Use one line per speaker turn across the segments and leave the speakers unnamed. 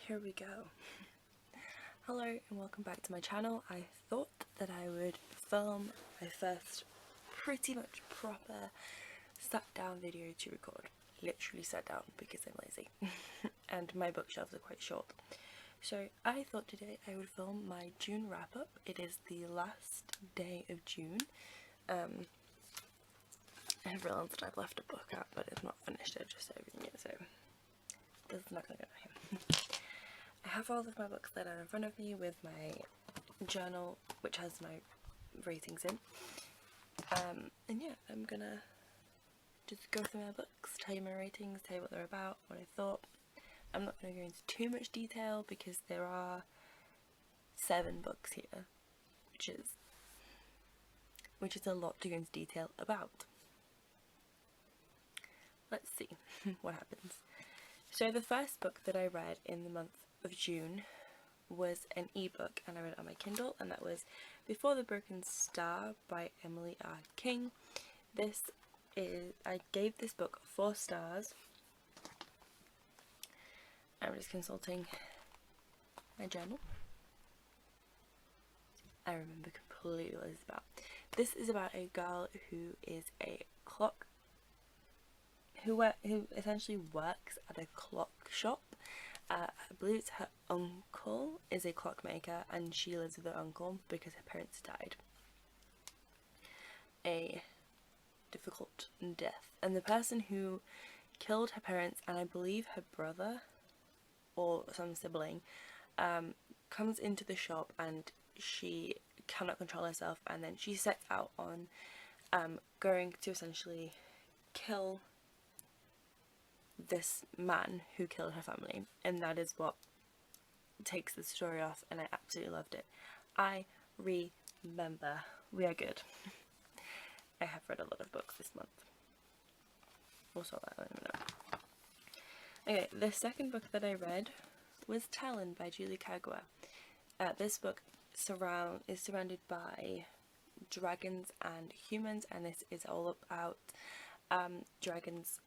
here we go. Hello and welcome back to my channel. I thought that I would film my first pretty much proper sat down video to record. Literally sat down because I'm lazy and my bookshelves are quite short. So I thought today I would film my June wrap up. It is the last day of June. I have realised that I've left a book out but it's not finished, I just opened it, so this is not going to go here. I have all of my books that are in front of me with my journal which has my ratings in. And yeah, I'm gonna just go through my books, tell you my ratings, tell you what they're about, what I thought. I'm not going to go into too much detail because there are 7 books here, which is a lot to go into detail about. Let's see what happens. So the first book that I read in the month of June was an ebook, and I read it on my Kindle, and that was Before the Broken Star by Emily R. King. I gave this book 4 stars. I'm just consulting my journal. I remember completely what it's about. This is about a girl who is a clock, who essentially works at a clock shop. I believe it's her uncle is a clockmaker and she lives with her uncle because her parents died. A difficult death. And the person who killed her parents, and I believe her brother or some sibling, comes into the shop and she cannot control herself, and then she sets out on going to essentially kill this man who killed her family, and that is what takes the story off, and I absolutely loved it. I remember. We are good. I have read a lot of books this month. We'll sort that out in a minute. Okay, the second book that I read was Talon by Julie Kagawa. This book is surrounded by dragons and humans, and this is all about dragons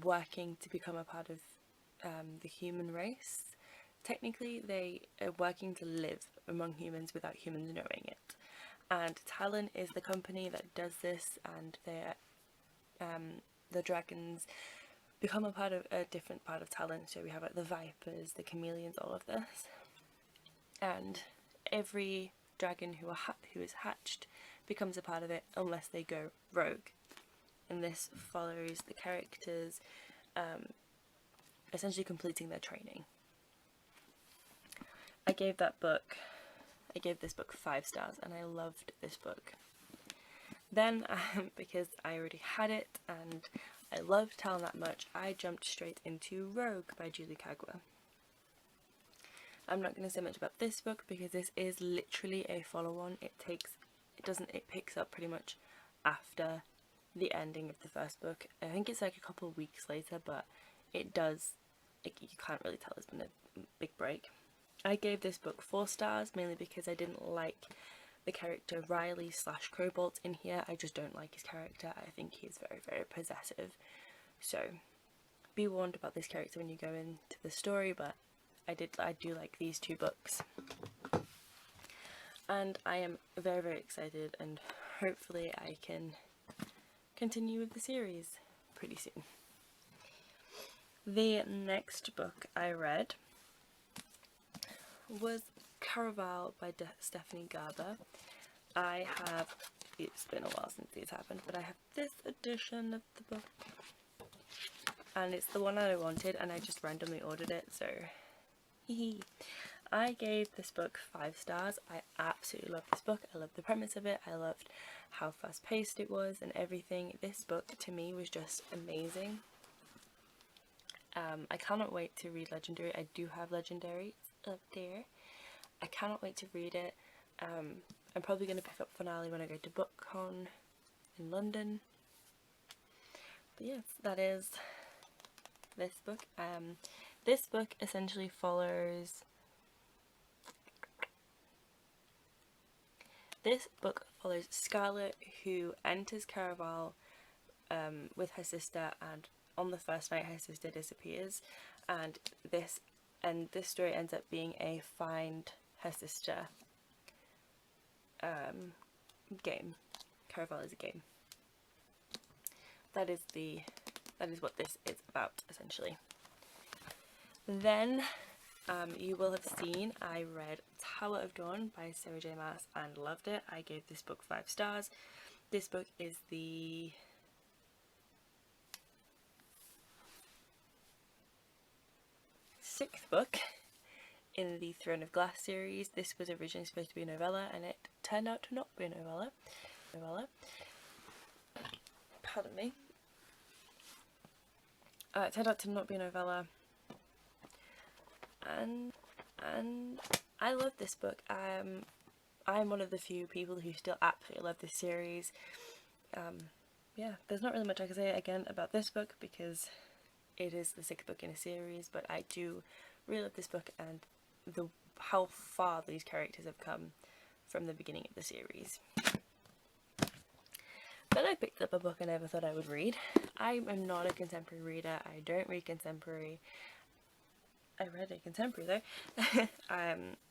working to become a part of the human race. Technically they are working to live among humans without humans knowing it, and Talon is the company that does this, and the dragons become a part of a different part of Talon. So we have like the vipers, the chameleons, all of this, and every dragon who is hatched becomes a part of it unless they go rogue. And this follows the characters essentially completing their training. I gave this book 5 stars, and I loved this book. Then, because I already had it and I loved Talon that much, I jumped straight into Rogue by Julie Kagawa. I'm not going to say much about this book because this is literally a follow-on. It picks up pretty much after the ending of the first book. I think it's like a couple of weeks later, but it does, you can't really tell it's been a big break. I gave this book 4 stars, mainly because I didn't like the character Riley / Cobalt in here. I just don't like his character. I think he's very, very possessive. So be warned about this character when you go into the story, but I do like these 2 books. And I am very, very excited, and hopefully I can continue with the series pretty soon. The next book I read was Caraval by Stephanie Garber. It's been a while since these happened, but I have this edition of the book, and it's the one that I wanted, and I just randomly ordered it, so hee. I gave this book 5 stars. I absolutely loved this book. I loved the premise of it. I loved how fast paced it was and everything. This book to me was just amazing. I cannot wait to read Legendary. I do have Legendary up there. I cannot wait to read it. I'm probably going to pick up Finale when I go to BookCon in London. But yes, that is this book. This book essentially follows Scarlett, who enters Caraval with her sister, and on the first night her sister disappears, and this and this story ends up being a find her sister game. Caraval is a game. That is what this is about, essentially. Then you will have seen I read Tower of Dawn by Sarah J Maas and loved it. I gave this book 5 stars. This book is the sixth book in the Throne of Glass series. This was originally supposed to be a novella, and it turned out to not be a novella. Pardon me. It turned out to not be a novella, and I love this book. I'm one of the few people who still absolutely love this series. Yeah, there's not really much I can say again about this book because it is the 6th book in a series, but I do really love this book and how far these characters have come from the beginning of the series. Then I picked up a book I never thought I would read. I am not a contemporary reader. I don't read contemporary. I read a contemporary though.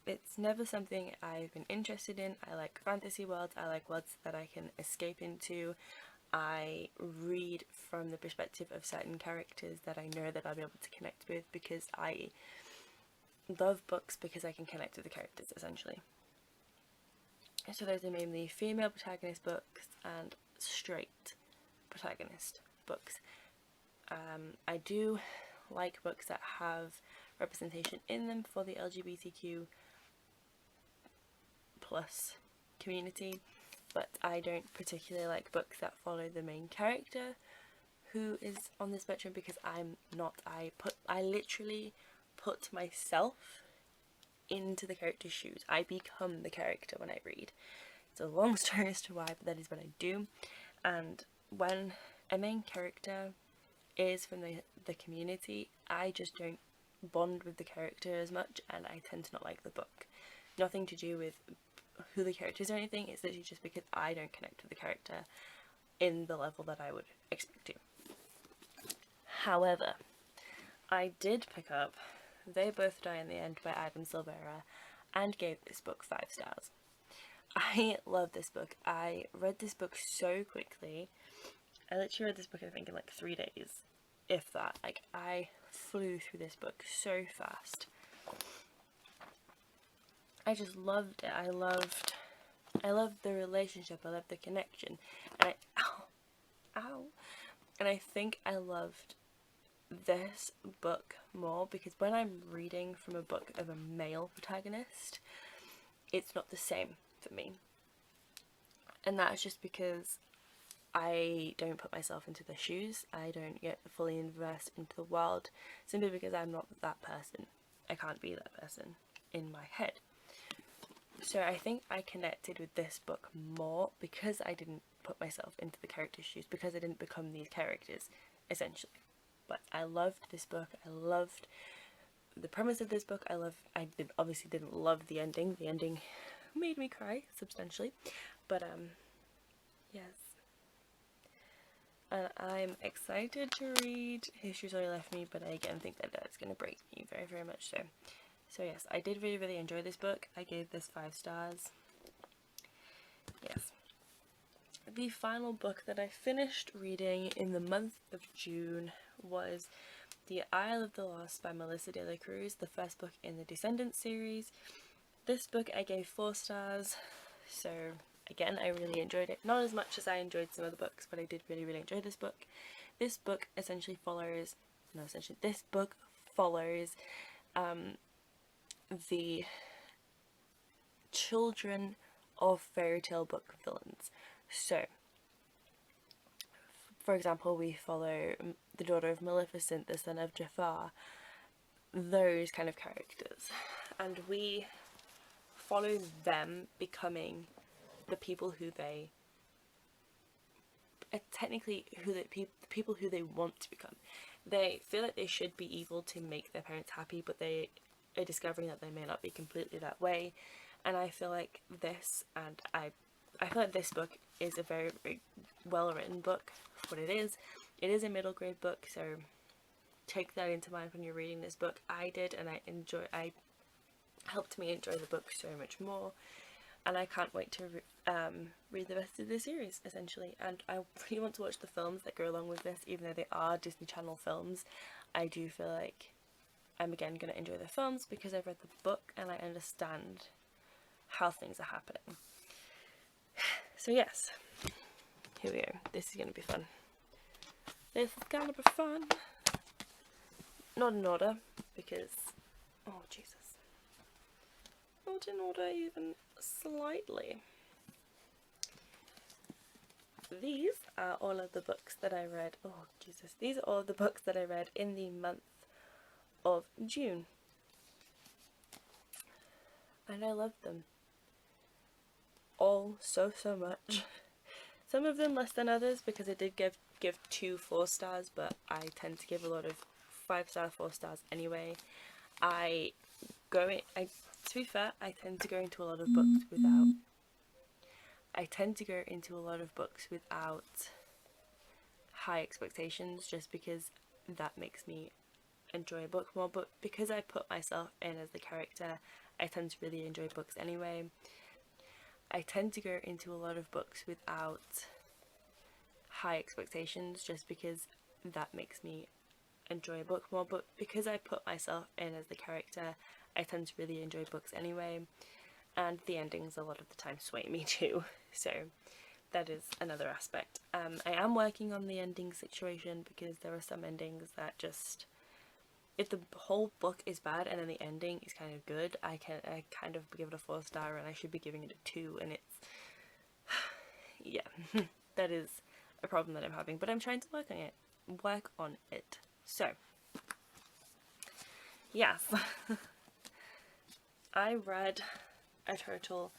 It's never something I've been interested in. I like fantasy worlds. I like worlds that I can escape into. I read from the perspective of certain characters that I know that I'll be able to connect with, because I love books because I can connect with the characters, essentially. So those are mainly female protagonist books and straight protagonist books. I do like books that have representation in them for the LGBTQ plus community, but I don't particularly like books that follow the main character who is on the spectrum, because I'm not. I literally put myself into the character's shoes. I become the character when I read. It's a long story as to why, but that is what I do. And when a main character is from the community, I just don't bond with the character as much, and I tend to not like the book. Nothing to do with who the character is or anything, it's literally just because I don't connect with the character in the level that I would expect to. However, I did pick up They Both Die in the End by Ivan Silvera and gave this book 5 stars. I love this book. I read this book so quickly. I literally read this book I think in like 3 days, if that. Like, I flew through this book so fast. I just loved it. I loved the relationship. I loved the connection. And and I think I loved this book more because when I'm reading from a book of a male protagonist, it's not the same for me. And that's just because I don't put myself into their shoes. I don't get fully immersed into the world, simply because I'm not that person. I can't be that person in my head. So I think I connected with this book more because I didn't put myself into the characters' shoes, because I didn't become these characters, essentially. But I loved this book. I loved the premise of this book. Obviously didn't love the ending. The ending made me cry substantially. But yes. And I'm excited to read History's Already Left Me, but I again think that it's going to break me very, very much so. So yes, I did really, really enjoy this book. I gave this 5 stars. Yes. The final book that I finished reading in the month of June was The Isle of the Lost by Melissa De La Cruz, the first book in the Descendants series. This book I gave 4 stars, so again, I really enjoyed it. Not as much as I enjoyed some other books, but I did really, really enjoy this book. This book follows the children of fairy tale book villains. So, for example, we follow the daughter of Maleficent, the son of Jafar, those kind of characters, and we follow them becoming the people who they people who they want to become. They feel like they should be evil to make their parents happy, but they are discovering that they may not be completely that way. And I feel like this book is a very, very well written book for what it is. It is a middle grade book, so take that into mind when you're reading this book. I did, and I helped me enjoy the book so much more, and I can't wait to read the rest of the series, essentially. And I really want to watch the films that go along with this, even though they are Disney Channel films. I do feel like I'm again going to enjoy the films because I've read the book and I understand how things are happening. So yes, here we go. This is going to be fun. This is going to be fun. Not in order, because, oh Jesus. Not in order even slightly. These are all of the books that I read, oh Jesus, these are all of the books that I read in the month of June. And I loved them all so much. Some of them less than others, because I did give 2 4 stars, but I tend to give a lot of 5 star, 4 stars anyway. To be fair, I tend to go into a lot of books without high expectations, just because that makes me enjoy a book more. But because I put myself in as the character, I tend to really enjoy books anyway. I tend to go into a lot of books without high expectations, just because that makes me enjoy a book more. But because I put myself in as the character, I tend to really enjoy books anyway, and the endings a lot of the time sway me too, so that is another aspect. I am working on the ending situation, because there are some endings that just, if the whole book is bad and then the ending is kind of good, I kind of give it a 4 star, and I should be giving it a 2, and it's yeah, that is a problem that I'm having, but I'm trying to work on it. So yes. I read a total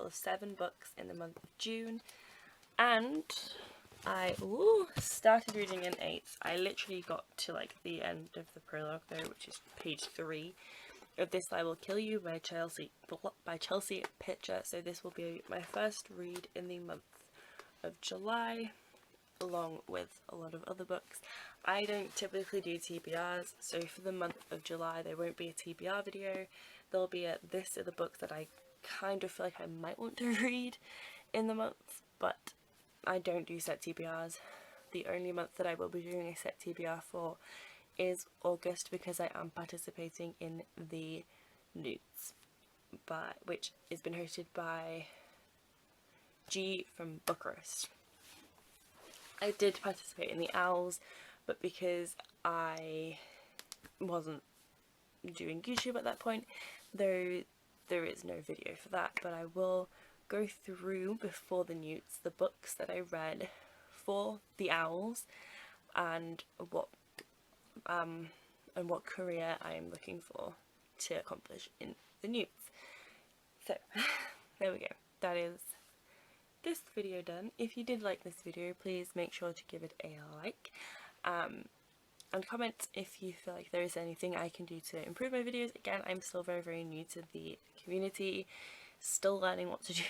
of 7 books in the month of June, and I started reading an 8th. I literally got to like the end of the prologue though, which is page 3 of This I Will Kill You by Chelsea Pitcher. So this will be my first read in the month of July, along with a lot of other books. I don't typically do TBRs, so for the month of July there won't be a TBR video. There'll be this are the books that I kind of feel like I might want to read in the month, but I don't do set TBRs. The only month that I will be doing a set TBR for is August, because I am participating in the Newts, which has been hosted by G from Bucharest. I did participate in the Owls, but because I wasn't doing YouTube at that point, there is no video for that, but I will go through before the Newts the books that I read for the Owls, and what career I am looking for to accomplish in the Newts. So there we go. That is this video done. If you did like this video, please make sure to give it a like, and comment if you feel like there is anything I can do to improve my videos. Again, I'm still very new to the community, still learning what to do.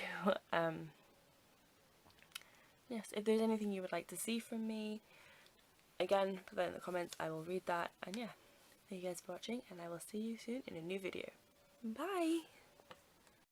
Yes, if there's anything you would like to see from me, again, put that in the comments. I will read that. And yeah, thank you guys for watching, and I will see you soon in a new video. Bye!